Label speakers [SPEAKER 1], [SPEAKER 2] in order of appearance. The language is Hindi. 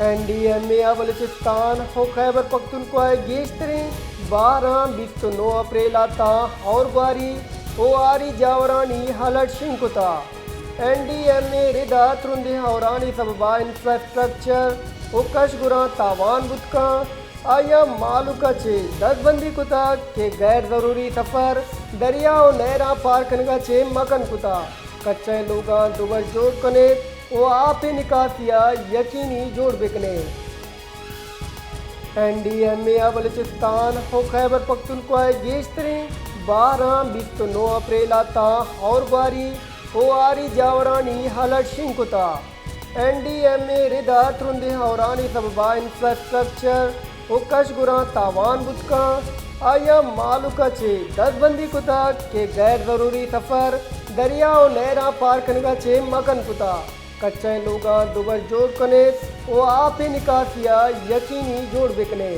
[SPEAKER 1] NDMA बलूचिस्तान हो खैबर पख्तूनख्वा गेश्तरें 12-29 अप्रैल आता और बारी ओ आरी जावरानी हलट शिंकुता NDMA रिदा त्रुंदे हौरानी सबबा इंफ्रास्ट्रक्चर ओ कशगुरा तावान बुतका आया मालूका चे दसबंदी कुता के गैर ज़रूरी सफ़र दरिया और नहरा पार कनगा चे मकन कुता कच्चे लोगा दुबर जोड़ कने वो आप निकासिया यकीनी जोड़ बिकने NDMA बलूचिस्तान हो खैबर पख्तूनख्वा गेश्तरें 12-29 अप्रैल आता और बारी ओ आरी जावरानी हलट शिंकुता NDMA रिदा त्रुंदे हौरानी सबबा इंफ्रास्ट्रक्चर ओ कशगुरा तावान बुतका आया मालूका चे दसबंदी कुता के गैर ज़रूरी सफ़र दरिया और नहरा पार कनगा चे मकन कुता कच्चे लोगा दुबर जोड़ कने वो आप निकासिया यकीनी जोड़ बिकने।